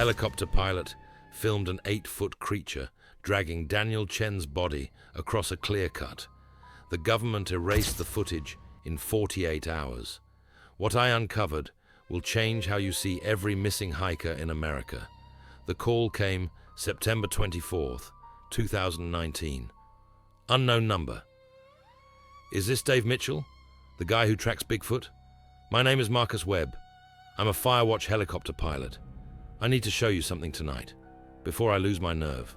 helicopter pilot filmed an 8-foot creature dragging Daniel Chen's body across a clear-cut. The government erased the footage in 48 hours. What I uncovered will change how you see every missing hiker in America. The call came September 24th, 2019. Unknown number. Is this Dave Mitchell, the guy who tracks Bigfoot? My name is Marcus Webb. I'm a Firewatch helicopter pilot. I need to show you something tonight, before I lose my nerve.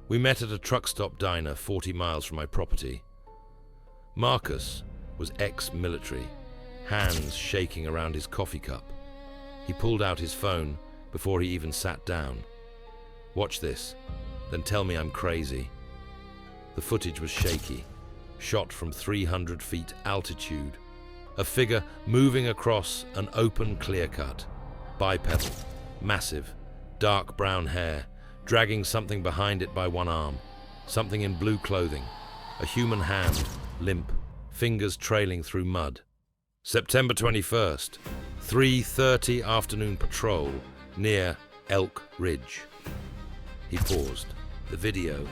We met at a truck stop diner 40 miles from my property. Marcus was ex-military, hands shaking around his coffee cup. He pulled out his phone before he even sat down. Watch this, then tell me I'm crazy. The footage was shaky, shot from 300 feet altitude. A figure moving across an open clear-cut, bipedal, massive, dark brown hair, dragging something behind it by one arm, something in blue clothing, a human hand, limp, fingers trailing through mud. September 21st, 3:30 afternoon patrol near Elk Ridge. He paused. The video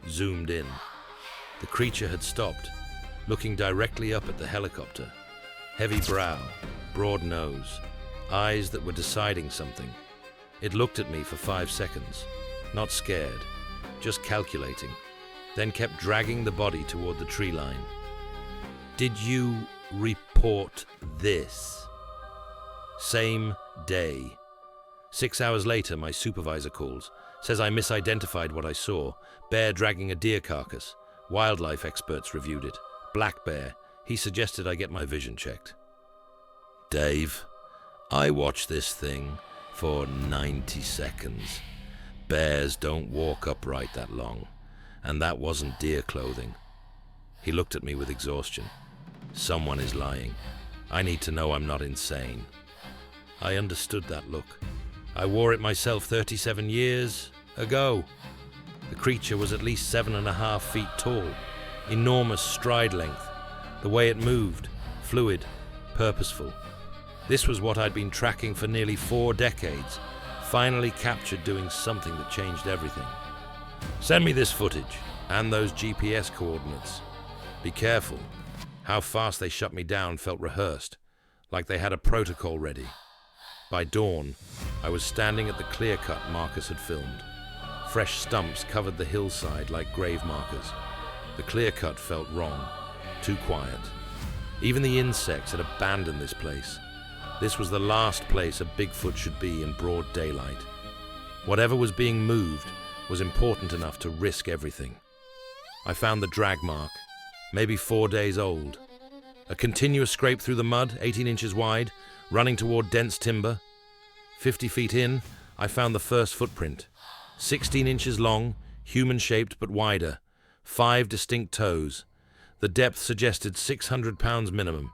zoomed in. The creature had stopped, looking directly up at the helicopter. Heavy brow, broad nose, eyes that were deciding something. It looked at me for 5 seconds, not scared, just calculating, then kept dragging the body toward the tree line. Did you report this? Same day. 6 hours later, my supervisor calls, says I misidentified what I saw. Bear dragging a deer carcass. Wildlife experts reviewed it. Black bear. He suggested I get my vision checked. Dave, I watched this thing for 90 seconds. Bears don't walk upright that long, and that wasn't deer clothing. He looked at me with exhaustion. Someone is lying. I need to know I'm not insane. I understood that look. I wore it myself 37 years ago. The creature was at least 7.5 feet tall, enormous stride length. The way it moved, fluid, purposeful. This was what I'd been tracking for nearly 4 decades, finally captured doing something that changed everything. Send me this footage and those GPS coordinates. Be careful. How fast they shut me down felt rehearsed, like they had a protocol ready. By dawn, I was standing at the clear-cut Marcus had filmed. Fresh stumps covered the hillside like grave markers. The clear-cut felt wrong, too quiet. Even the insects had abandoned this place. This was the last place a Bigfoot should be in broad daylight. Whatever was being moved was important enough to risk everything. I found the drag mark, maybe 4 days old. A continuous scrape through the mud, 18 inches wide, running toward dense timber. 50 feet in, I found the first footprint. 16 inches long, human-shaped but wider. 5 distinct toes. The depth suggested 600 pounds minimum.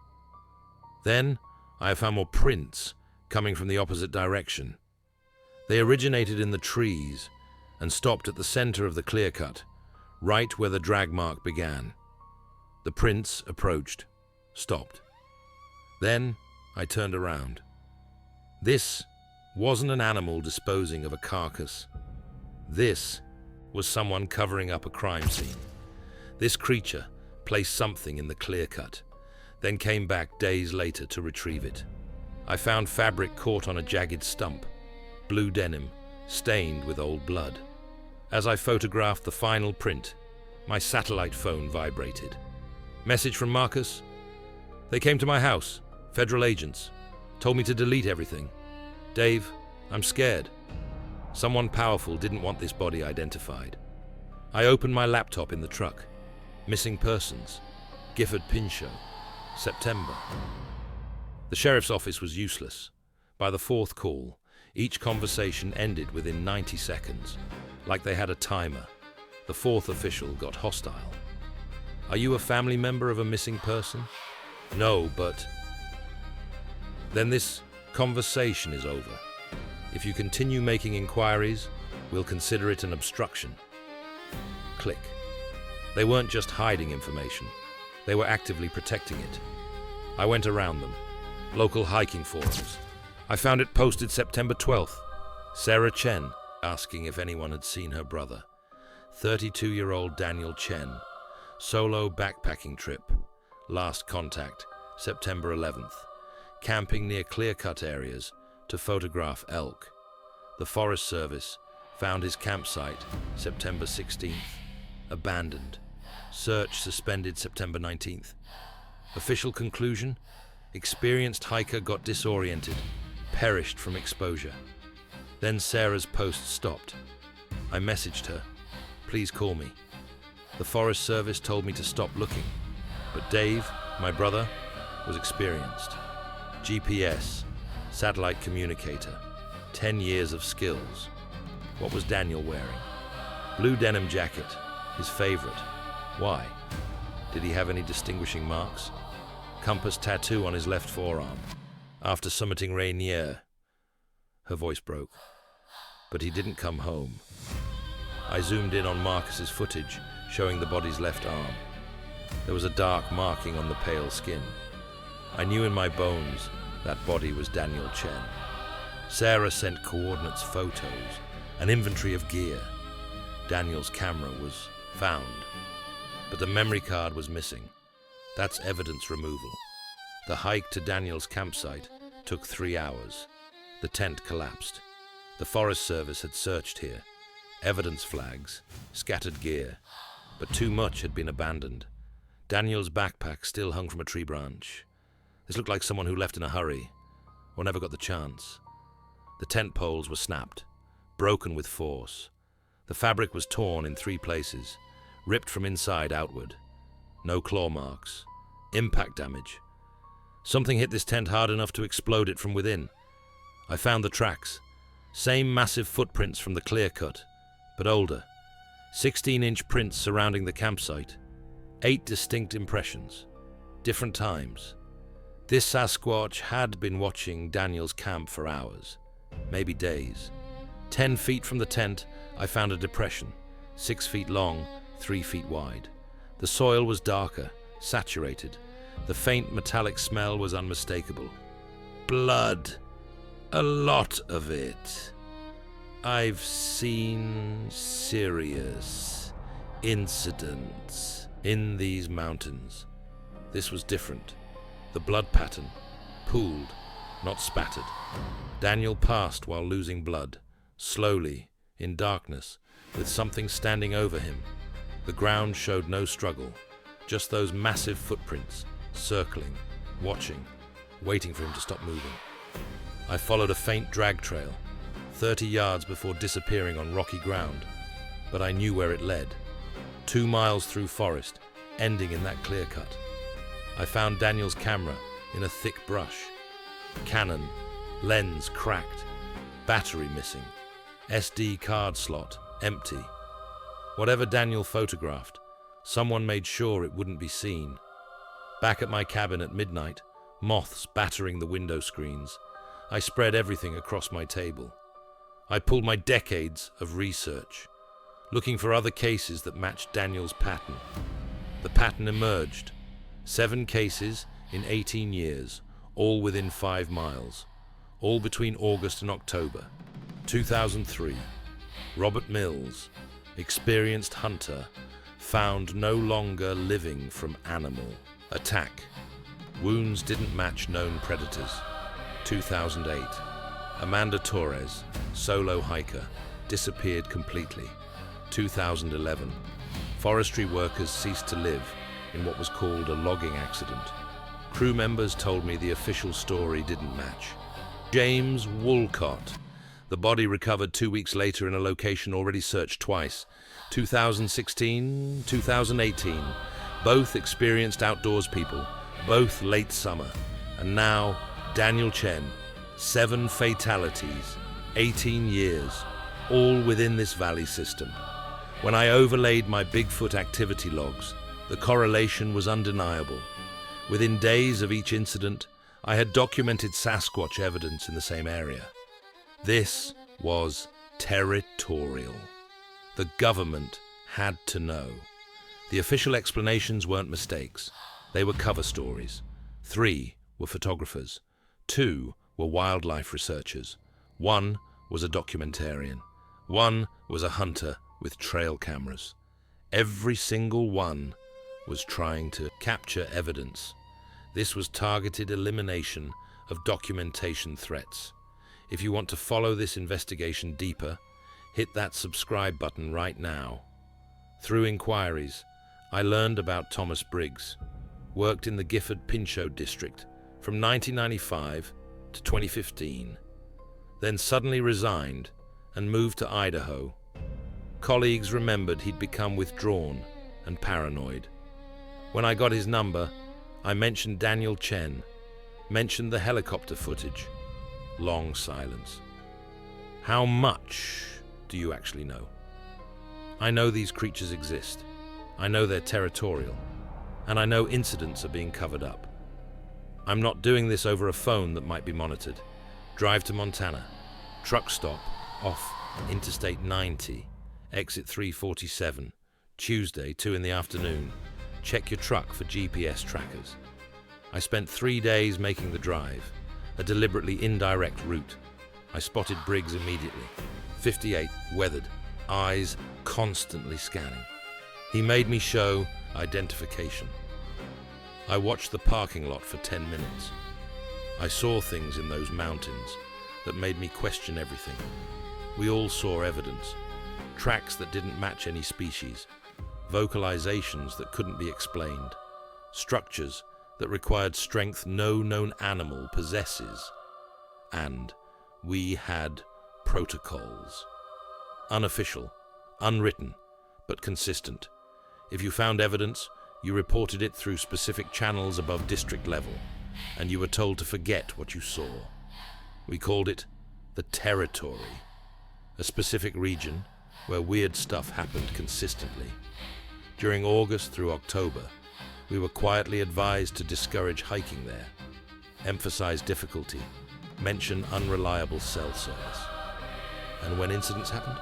Then, I have found more prints coming from the opposite direction. They originated in the trees and stopped at the center of the clear-cut, right where the drag mark began. The prints approached, stopped. Then I turned around. This wasn't an animal disposing of a carcass. This was someone covering up a crime scene. This creature placed something in the clear-cut, then came back days later to retrieve it. I found fabric caught on a jagged stump, blue denim, stained with old blood. As I photographed the final print, my satellite phone vibrated. Message from Marcus. They came to my house, federal agents, told me to delete everything. Dave, I'm scared. Someone powerful didn't want this body identified. I opened my laptop in the truck. Missing persons. Gifford Pinchot. September. The sheriff's office was useless. By the 4th call, each conversation ended within 90 seconds, like they had a timer. The 4th official got hostile. Are you a family member of a missing person? No, but... Then this conversation is over. If you continue making inquiries, we'll consider it an obstruction. Click. They weren't just hiding information. They were actively protecting it. I went around them. Local hiking forums. I found it posted September 12th. Sarah Chen, asking if anyone had seen her brother. 32-year-old Daniel Chen, solo backpacking trip. Last contact, September 11th. Camping near clear-cut areas to photograph elk. The Forest Service found his campsite September 16th. Abandoned. Search suspended September 19th. Official conclusion? Experienced hiker got disoriented, perished from exposure. Then Sarah's post stopped. I messaged her, please call me. The Forest Service told me to stop looking, but Dave, my brother, was experienced. GPS, satellite communicator, 10 years of skills. What was Daniel wearing? Blue denim jacket, his favorite. Why? Did he have any distinguishing marks? Compass tattoo on his left forearm. After summiting Rainier. Her voice broke. But he didn't come home. I zoomed in on Marcus's footage, showing the body's left arm. There was a dark marking on the pale skin. I knew in my bones that body was Daniel Chen. Sarah sent coordinates, photos, an inventory of gear. Daniel's camera was found, but the memory card was missing. That's evidence removal. The hike to Daniel's campsite took 3 hours. The tent collapsed. The Forest Service had searched here. Evidence flags, scattered gear, but too much had been abandoned. Daniel's backpack still hung from a tree branch. This looked like someone who left in a hurry, or never got the chance. The tent poles were snapped, broken with force. The fabric was torn in 3 places, ripped from inside outward. No claw marks. Impact damage. Something hit this tent hard enough to explode it from within. I found the tracks. Same massive footprints from the clear cut, but older. 16-inch prints surrounding the campsite. 8 distinct impressions. Different times. This Sasquatch had been watching Daniel's camp for hours, maybe days. 10 feet from the tent, I found a depression, 6 feet long, 3 feet wide. The soil was darker, saturated. The faint metallic smell was unmistakable. Blood. A lot of it. I've seen serious incidents in these mountains. This was different. The blood pattern, pooled, not spattered. Daniel passed while losing blood, slowly, in darkness, with something standing over him. The ground showed no struggle, just those massive footprints, circling, watching, waiting for him to stop moving. I followed a faint drag trail, 30 yards before disappearing on rocky ground, but I knew where it led. 2 miles through forest, ending in that clear cut. I found Daniel's camera in a thick brush. Canon, lens cracked, battery missing, SD card slot empty. Whatever Daniel photographed, someone made sure it wouldn't be seen. Back at my cabin at midnight, moths battering the window screens, I spread everything across my table. I pulled my decades of research, looking for other cases that matched Daniel's pattern. The pattern emerged. 7 cases in 18 years, all within 5 miles, all between August and October. 2003. Robert Mills, experienced hunter, found no longer living from animal. Attack. Wounds didn't match known predators. 2008. Amanda Torres, solo hiker, disappeared completely. 2011. Forestry workers ceased to live in what was called a logging accident. Crew members told me the official story didn't match. James Woolcott. The body recovered 2 weeks later in a location already searched twice. 2016, 2018. Both experienced outdoors people, both late summer. And now, Daniel Chen. 7 fatalities, 18 years, all within this valley system. When I overlaid my Bigfoot activity logs, the correlation was undeniable. Within days of each incident, I had documented Sasquatch evidence in the same area. This was territorial. The government had to know. The official explanations weren't mistakes. They were cover stories. 3 were photographers. 2 were wildlife researchers. 1 was a documentarian. One was a hunter with trail cameras. Every single one was trying to capture evidence. This was targeted elimination of documentation threats. If you want to follow this investigation deeper, hit that subscribe button right now. Through inquiries, I learned about Thomas Briggs, worked in the Gifford-Pinchot district from 1995 to 2015, then suddenly resigned and moved to Idaho. Colleagues remembered he'd become withdrawn and paranoid. When I got his number, I mentioned Daniel Chen, mentioned the helicopter footage. Long silence. How much do you actually know? I know these creatures exist. I know they're territorial. And I know incidents are being covered up. I'm not doing this over a phone that might be monitored. Drive to Montana. Truck stop off Interstate 90. Exit 347. Tuesday, 2 in the afternoon. Check your truck for GPS trackers. I spent 3 days making the drive, a deliberately indirect route. I spotted Briggs immediately. 58, weathered, eyes constantly scanning. He made me show identification. I watched the parking lot for 10 minutes. I saw things in those mountains that made me question everything. We all saw evidence. Tracks that didn't match any species. Vocalizations that couldn't be explained. Structures that required strength no known animal possesses. And we had protocols. Unofficial, unwritten, but consistent. If you found evidence, you reported it through specific channels above district level, and you were told to forget what you saw. We called it the territory, a specific region where weird stuff happened consistently. During August through October, we were quietly advised to discourage hiking there, emphasize difficulty, mention unreliable cell service. And when incidents happened?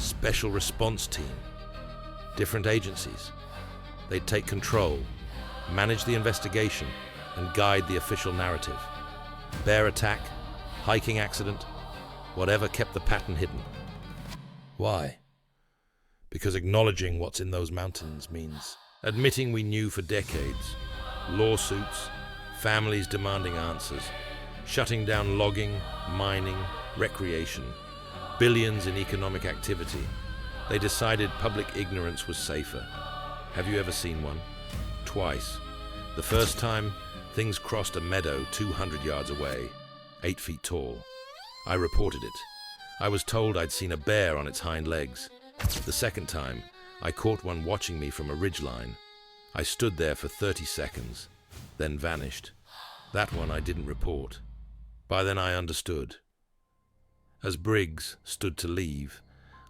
Special response team, different agencies. They'd take control, manage the investigation, and guide the official narrative. Bear attack, hiking accident, whatever kept the pattern hidden. Why? Because acknowledging what's in those mountains means admitting we knew for decades. Lawsuits, families demanding answers, shutting down logging, mining, recreation, billions in economic activity. They decided public ignorance was safer. Have you ever seen one? Twice. The first time, things crossed a meadow 200 yards away, 8 feet tall. I reported it. I was told I'd seen a bear on its hind legs. The second time, I caught one watching me from a ridgeline. I stood there for 30 seconds, then vanished. That one I didn't report. By then I understood. As Briggs stood to leave,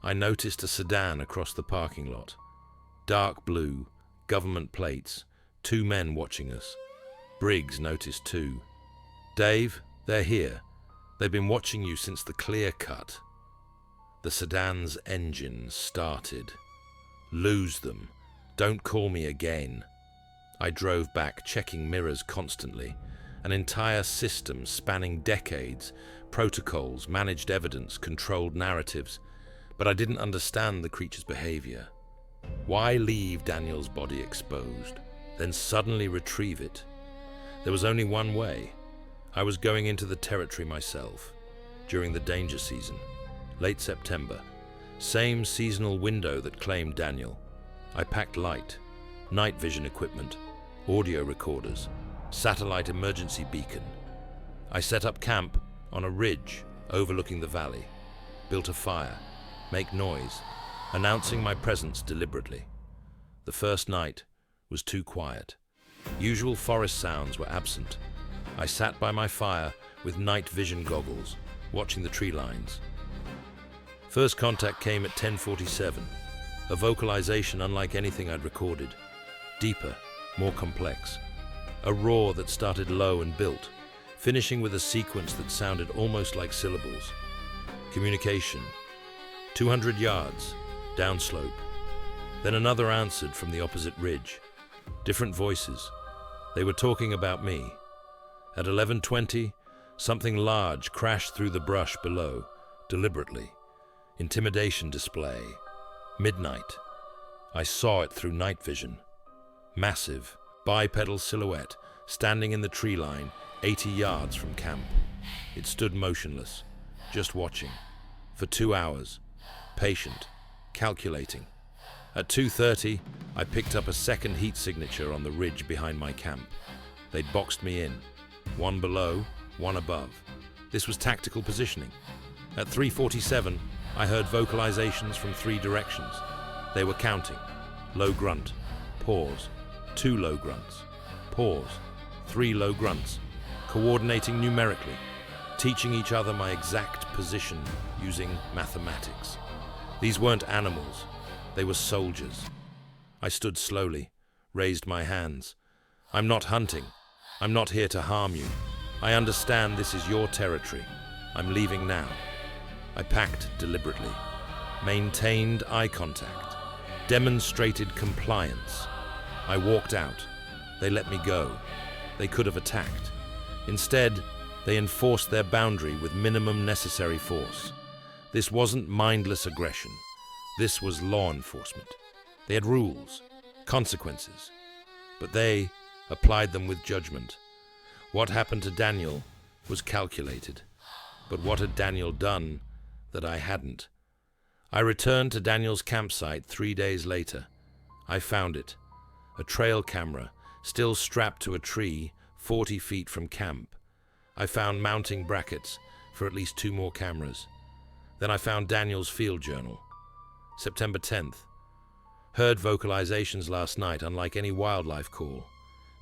I noticed a sedan across the parking lot. Dark blue, government plates, 2 men watching us. Briggs noticed too. "Dave, they're here. They've been watching you since the clearcut." The sedan's engine started. "Lose them. Don't call me again." I drove back, checking mirrors constantly. An entire system spanning decades, protocols, managed evidence, controlled narratives. But I didn't understand the creature's behavior. Why leave Daniel's body exposed, then suddenly retrieve it? There was only one way. I was going into the territory myself, during the danger season, late September. Same seasonal window that claimed Daniel. I packed light, night vision equipment, audio recorders, satellite emergency beacon. I set up camp on a ridge overlooking the valley, built a fire, make noise, announcing my presence deliberately. The first night was too quiet. Usual forest sounds were absent. I sat by my fire with night vision goggles, watching the tree lines. First contact came at 10:47, a vocalization unlike anything I'd recorded. Deeper, more complex. A roar that started low and built, finishing with a sequence that sounded almost like syllables. Communication. 200 yards, downslope. Then another answered from the opposite ridge. Different voices. They were talking about me. At 11:20, Something large crashed through the brush below, deliberately. Intimidation display. Midnight. I saw it through night vision. Massive, bipedal silhouette, standing in the tree line, 80 yards from camp. It stood motionless, just watching. For 2 hours. Patient. Calculating. At 2:30, I picked up a second heat signature on the ridge behind my camp. They'd boxed me in. One below, one above. This was tactical positioning. At 3:47, I heard vocalizations from 3 directions. They were counting. Low grunt. Pause. 2 low grunts. Pause. 3 low grunts. Coordinating numerically. Teaching each other my exact position using mathematics. These weren't animals. They were soldiers. I stood slowly, raised my hands. I'm not hunting. I'm not here to harm you. I understand this is your territory. I'm leaving now. I packed deliberately, maintained eye contact, demonstrated compliance. I walked out. They let me go. They could have attacked. Instead, they enforced their boundary with minimum necessary force. This wasn't mindless aggression. This was law enforcement. They had rules, consequences, but they applied them with judgment. What happened to Daniel was calculated, but what had Daniel done that I hadn't? I returned to Daniel's campsite 3 days later. I found it, a trail camera still strapped to a tree 40 feet from camp. I found mounting brackets for at least 2 more cameras. Then I found Daniel's field journal. September 10th. Heard vocalizations last night unlike any wildlife call.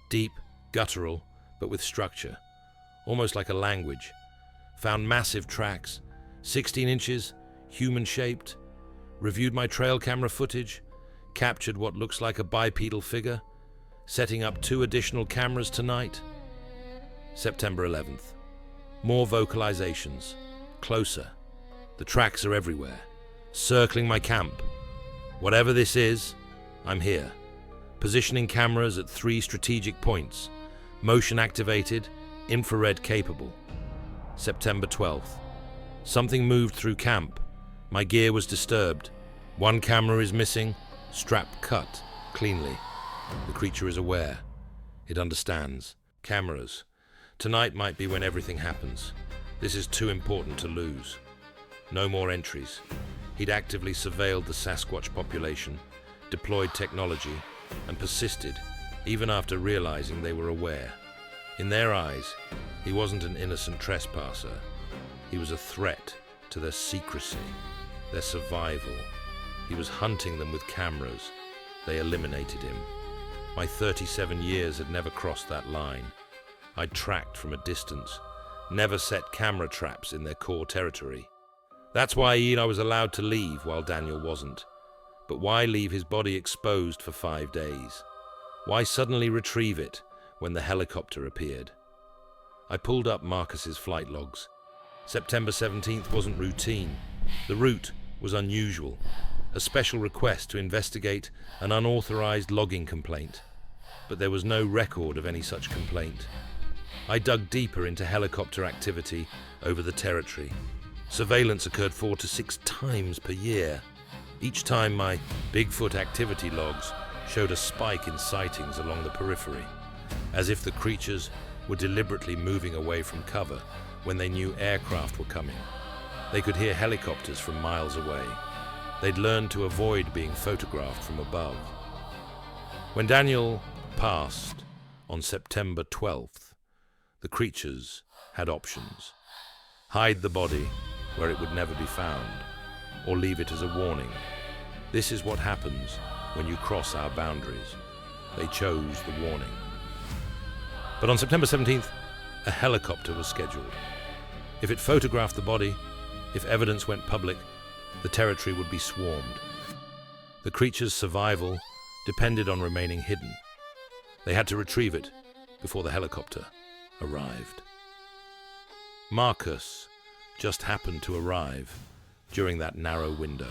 Deep, guttural, but with structure. Almost like a language. Found massive tracks, 16 inches, human-shaped. Reviewed my trail camera footage. Captured what looks like a bipedal figure. Setting up 2 additional cameras tonight. September 11th. More vocalizations. Closer. The tracks are everywhere. Circling my camp. Whatever this is, I'm here. Positioning cameras at 3 strategic points. Motion activated, infrared capable. September 12th. Something moved through camp. My gear was disturbed. 1 camera is missing, strap cut cleanly. The creature is aware. It understands. Cameras. Tonight might be when everything happens. This is too important to lose. No more entries. He'd actively surveilled the Sasquatch population, deployed technology, and persisted, even after realizing they were aware. In their eyes, he wasn't an innocent trespasser. He was a threat to their secrecy, their survival. He was hunting them with cameras. They eliminated him. My 37 years had never crossed that line. I'd tracked from a distance, never set camera traps in their core territory. That's why I was allowed to leave while Daniel wasn't. But why leave his body exposed for 5 days? Why suddenly retrieve it when the helicopter appeared? I pulled up Marcus's flight logs. September 17th wasn't routine. The route was unusual. A special request to investigate an unauthorized logging complaint. But there was no record of any such complaint. I dug deeper into helicopter activity over the territory. Surveillance occurred 4 to 6 times per year. Each time my Bigfoot activity logs showed a spike in sightings along the periphery, as if the creatures were deliberately moving away from cover when they knew aircraft were coming. They could hear helicopters from miles away. They'd learned to avoid being photographed from above. When Daniel passed on September 12th, the creatures had options. Hide the body where it would never be found, or leave it as a warning. This is what happens when you cross our boundaries. They chose the warning. But on September 17th, a helicopter was scheduled. If it photographed the body, if evidence went public, the territory would be swarmed. The creature's survival depended on remaining hidden. They had to retrieve it before the helicopter arrived. Marcus just happened to arrive during that narrow window.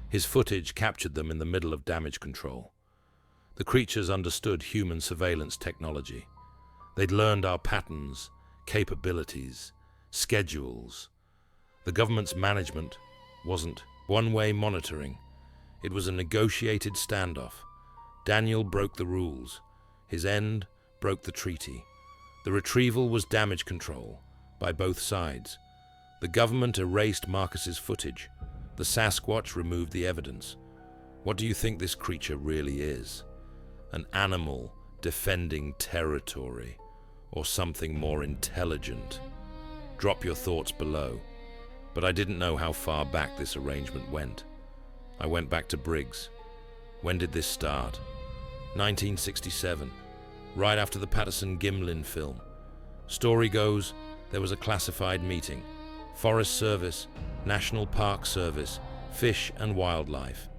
His footage captured them in the middle of damage control. The creatures understood human surveillance technology. They'd learned our patterns, capabilities, schedules. The government's management wasn't one-way monitoring. It was a negotiated standoff. Daniel broke the rules. His end broke the treaty. The retrieval was damage control by both sides. The government erased Marcus's footage. The Sasquatch removed the evidence. What do you think this creature really is? An animal defending territory, or something more intelligent? Drop your thoughts below. But I didn't know how far back this arrangement went. I went back to Briggs. When did this start? 1967, right after the Patterson-Gimlin film. Story goes, there was a classified meeting. Forest Service, National Park Service, Fish and Wildlife.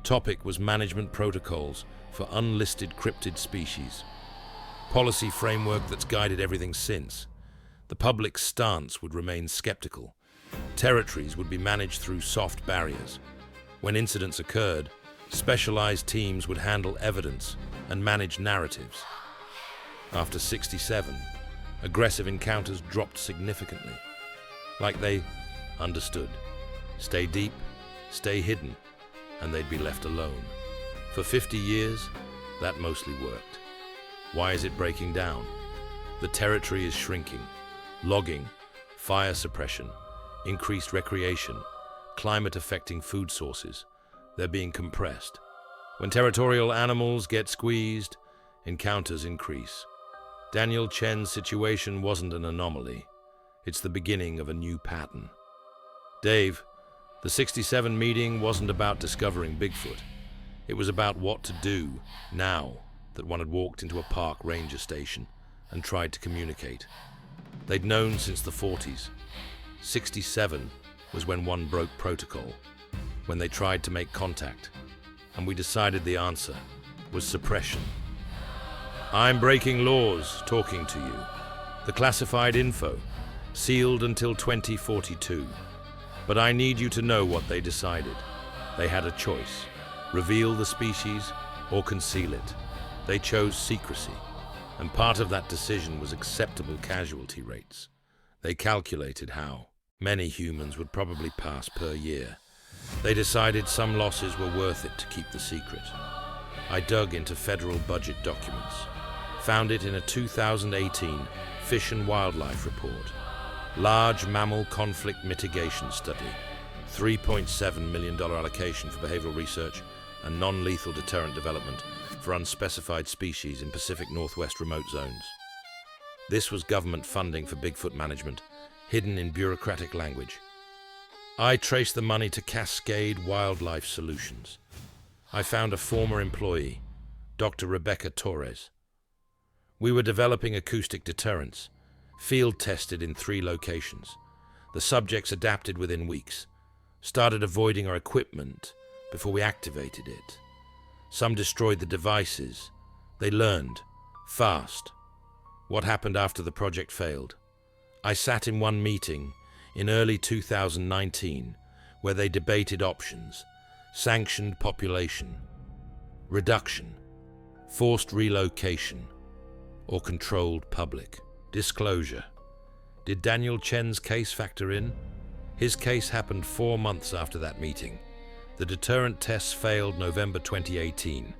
Topic was management protocols for unlisted cryptid species. Policy framework that's guided everything since. The public's stance would remain skeptical. Territories would be managed through soft barriers. When incidents occurred, specialized teams would handle evidence and manage narratives. After 67, aggressive encounters dropped significantly. Like they understood. Stay deep, stay hidden, and they'd be left alone. For 50 years, that mostly worked. Why is it breaking down? The territory is shrinking. Logging, fire suppression, increased recreation, climate affecting food sources. They're being compressed. When territorial animals get squeezed, encounters increase. Daniel Chen's situation wasn't an anomaly. It's the beginning of a new pattern. Dave, the 67 meeting wasn't about discovering Bigfoot. It was about what to do now that one had walked into a park ranger station and tried to communicate. They'd known since the 40s. 67 was when one broke protocol, when they tried to make contact, and we decided the answer was suppression. I'm breaking laws talking to you. The classified info, sealed until 2042. But I need you to know what they decided. They had a choice: reveal the species or conceal it. They chose secrecy, and part of that decision was acceptable casualty rates. They calculated how many humans would probably pass per year. They decided some losses were worth it to keep the secret. I dug into federal budget documents, found it in a 2018 Fish and Wildlife report. Large mammal conflict mitigation study, $3.7 million allocation for behavioral research and non-lethal deterrent development for unspecified species in Pacific Northwest remote zones. This was government funding for Bigfoot management, hidden in bureaucratic language. I traced the money to Cascade Wildlife Solutions. I found a former employee, Dr. Rebecca Torres. We were developing acoustic deterrents, field-tested in 3 locations. The subjects adapted within weeks, started avoiding our equipment before we activated it. Some destroyed the devices. They learned, fast. What happened after the project failed? I sat in one meeting in early 2019 where they debated options: sanctioned population, reduction, forced relocation, or controlled public. Disclosure. Did Daniel Chen's case factor in? His case happened 4 months after that meeting. The deterrent tests failed November 2018.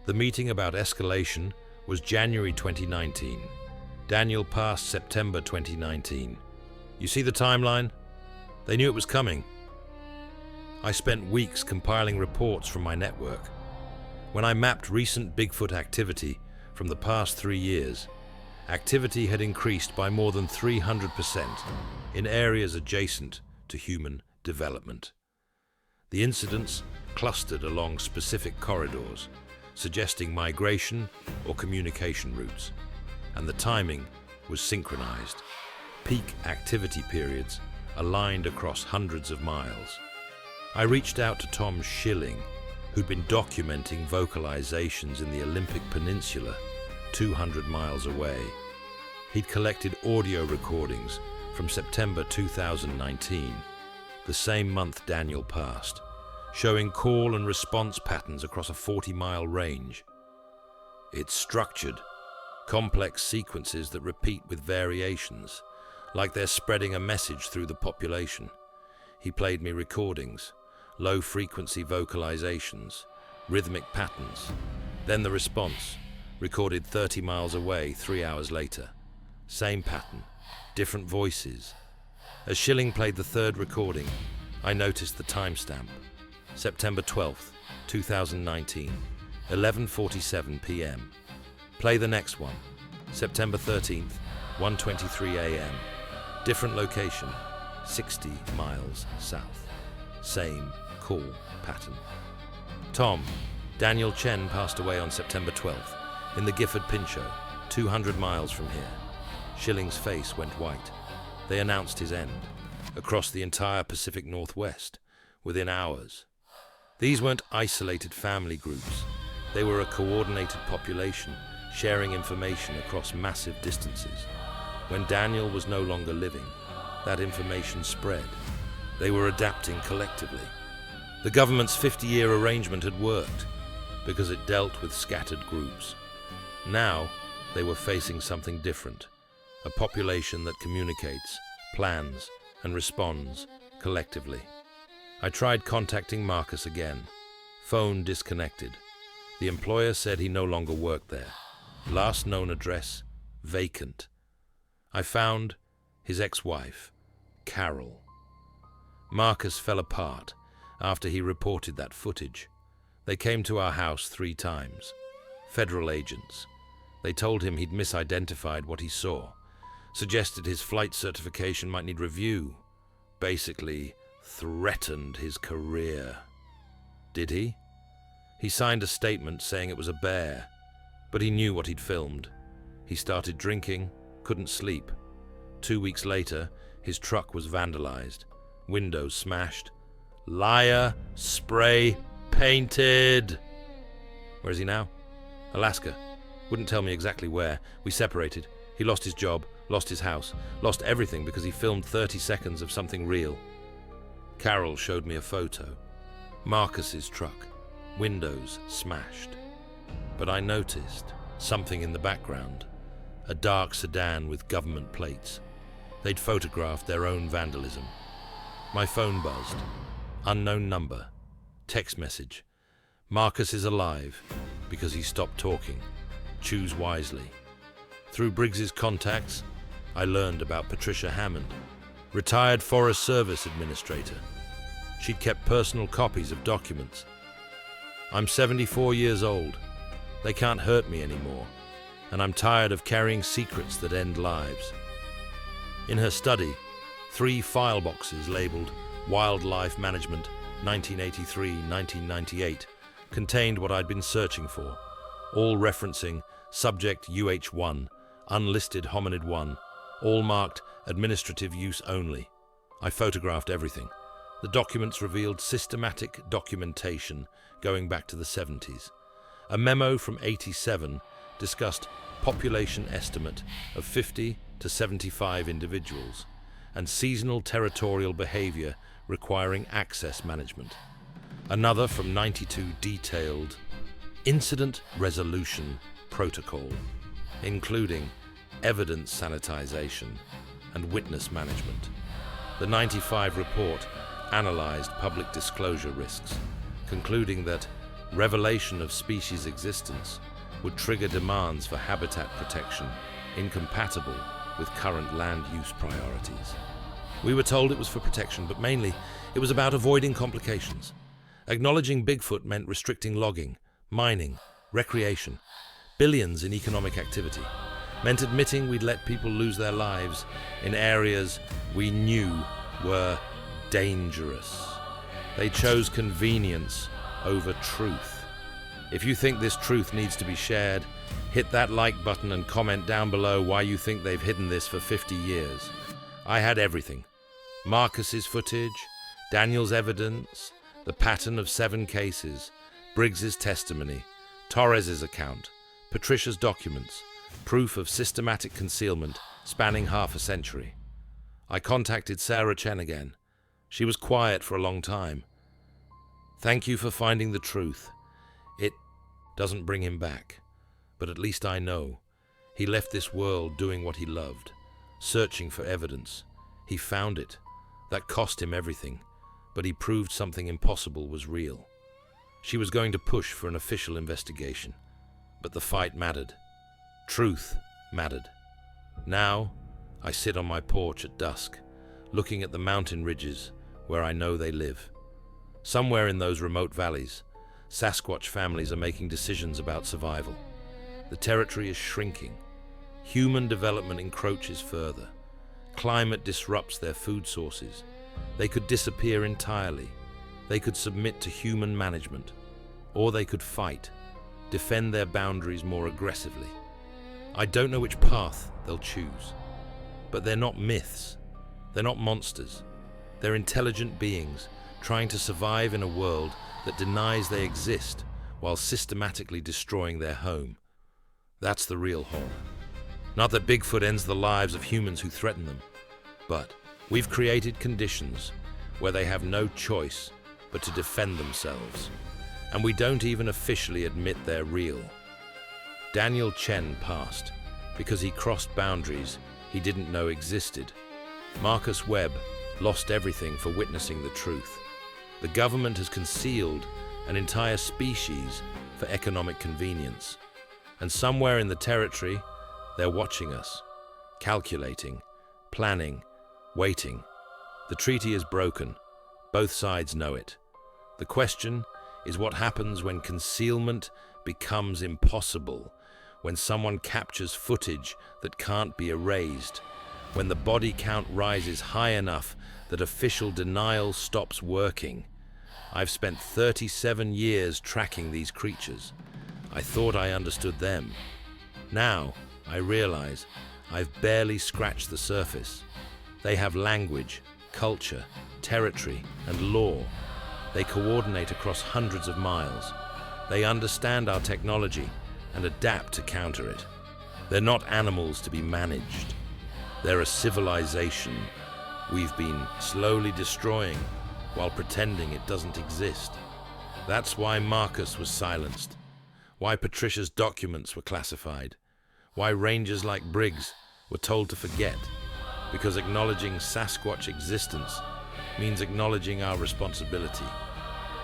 The meeting about escalation was January 2019. Daniel passed September 2019. You see the timeline? They knew it was coming. I spent weeks compiling reports from my network. When I mapped recent Bigfoot activity from the past 3 years, activity had increased by more than 300% in areas adjacent to human development. The incidents clustered along specific corridors, suggesting migration or communication routes, and the timing was synchronized. Peak activity periods aligned across hundreds of miles. I reached out to Tom Schilling, who'd been documenting vocalizations in the Olympic Peninsula, 200 miles away. He'd collected audio recordings from September 2019, the same month Daniel passed, showing call and response patterns across a 40-mile range. It's structured, complex sequences that repeat with variations, like they're spreading a message through the population. He played me recordings, low-frequency vocalizations, rhythmic patterns. Then the response, recorded 30 miles away 3 hours later. Same pattern, different voices. As Schilling played the third recording, I noticed the timestamp. September 12th, 2019, 11:47 p.m. Play the next one. September 13th, 1:23 a.m. Different location, 60 miles south. Same call pattern. Tom, Daniel Chen passed away on September 12th in the Gifford Pinchot, 200 miles from here. Schilling's face went white. They announced his end, across the entire Pacific Northwest, within hours. These weren't isolated family groups. They were a coordinated population, sharing information across massive distances. When Daniel was no longer living, that information spread. They were adapting collectively. The government's 50-year arrangement had worked because it dealt with scattered groups. Now, they were facing something different, a population that communicates, plans, and responds collectively. I tried contacting Marcus again. Phone disconnected. The employer said he no longer worked there. Last known address, vacant. I found his ex-wife, Carol. Marcus fell apart after he reported that footage. They came to our house 3 times. Federal agents. They told him he'd misidentified what he saw, suggested his flight certification might need review, basically threatened his career. Did he? He signed a statement saying it was a bear, but he knew what he'd filmed. He started drinking, couldn't sleep. 2 weeks later, his truck was vandalized, windows smashed. Liar, spray painted. Where is he now? Alaska. Wouldn't tell me exactly where. We separated. He lost his job, lost his house, lost everything because he filmed 30 seconds of something real. Carol showed me a photo. Marcus's truck, windows smashed. But I noticed something in the background, a dark sedan with government plates. They'd photographed their own vandalism. My phone buzzed. Unknown number. Text message. Marcus is alive because he stopped talking. Choose wisely. Through Briggs's contacts, I learned about Patricia Hammond, retired Forest Service administrator. She'd kept personal copies of documents. I'm 74 years old. They can't hurt me anymore, and I'm tired of carrying secrets that end lives. In her study, 3 file boxes labeled Wildlife Management 1983-1998 contained what I'd been searching for, all referencing Subject UH1, Unlisted Hominid 1, all marked Administrative Use Only. I photographed everything. The documents revealed systematic documentation going back to the 70s. A memo from '87 discussed population estimate of 50 to 75 individuals and seasonal territorial behavior requiring access management. Another from '92 detailed incident resolution protocol, including evidence sanitization and witness management. The '95 report analyzed public disclosure risks, concluding that revelation of species existence would trigger demands for habitat protection incompatible with current land use priorities. We were told it was for protection, but mainly it was about avoiding complications. Acknowledging Bigfoot meant restricting logging, mining, recreation, billions in economic activity, meant admitting we'd let people lose their lives in areas we knew were dangerous. They chose convenience over truth. If you think this truth needs to be shared, hit that like button and comment down below why you think they've hidden this for 50 years. I had everything. Marcus's footage, Daniel's evidence, the pattern of 7 cases, Briggs's testimony, Torres's account, Patricia's documents, proof of systematic concealment spanning half a century. I contacted Sarah Chen again. She was quiet for a long time. Thank you for finding the truth. It doesn't bring him back, but at least I know he left this world doing what he loved, searching for evidence. He found it. That cost him everything, but he proved something impossible was real. She was going to push for an official investigation, but the fight mattered. Truth mattered. Now, I sit on my porch at dusk, looking at the mountain ridges where I know they live. Somewhere in those remote valleys, Sasquatch families are making decisions about survival. The territory is shrinking. Human development encroaches further. Climate disrupts their food sources. They could disappear entirely. They could submit to human management. Or they could fight, defend their boundaries more aggressively. I don't know which path they'll choose. But they're not myths. They're not monsters. They're intelligent beings trying to survive in a world that denies they exist while systematically destroying their home. That's the real horror. Not that Bigfoot ends the lives of humans who threaten them, but we've created conditions where they have no choice but to defend themselves, and we don't even officially admit they're real. Daniel Chen passed because he crossed boundaries he didn't know existed. Marcus Webb lost everything for witnessing the truth. The government has concealed an entire species for economic convenience. And somewhere in the territory, they're watching us, calculating, planning, waiting. The treaty is broken. Both sides know it. The question is what happens when concealment becomes impossible, when someone captures footage that can't be erased, when the body count rises high enough that official denial stops working. I've spent 37 years tracking these creatures. I thought I understood them. Now, I realize I've barely scratched the surface. They have language, culture, territory, and law. They coordinate across hundreds of miles. They understand our technology and adapt to counter it. They're not animals to be managed. They're a civilization we've been slowly destroying while pretending it doesn't exist. That's why Marcus was silenced, why Patricia's documents were classified, why rangers like Briggs were told to forget, because acknowledging Sasquatch existence means acknowledging our responsibility,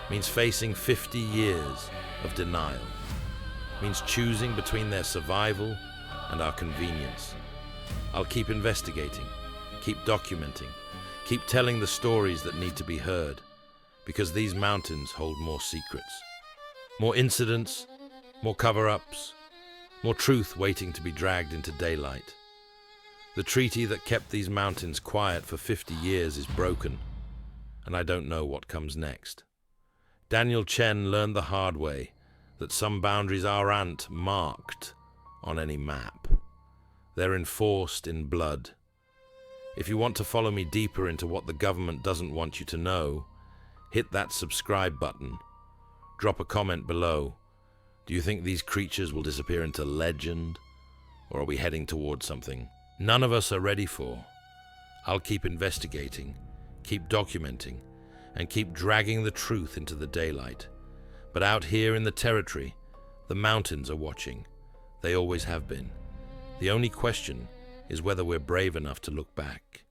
means facing 50 years of denial, means choosing between their survival and our convenience. I'll keep investigating, keep documenting, keep telling the stories that need to be heard, because these mountains hold more secrets, more incidents, more cover-ups, more truth waiting to be dragged into daylight. The treaty that kept these mountains quiet for 50 years is broken, and I don't know what comes next. Daniel Chen learned the hard way that some boundaries aren't marked on any map. They're enforced in blood. If you want to follow me deeper into what the government doesn't want you to know, hit that subscribe button. Drop a comment below. Do you think these creatures will disappear into legend? Or are we heading towards something none of us are ready for? I'll keep investigating, keep documenting, and keep dragging the truth into the daylight. But out here in the territory, the mountains are watching. They always have been. The only question is whether we're brave enough to look back.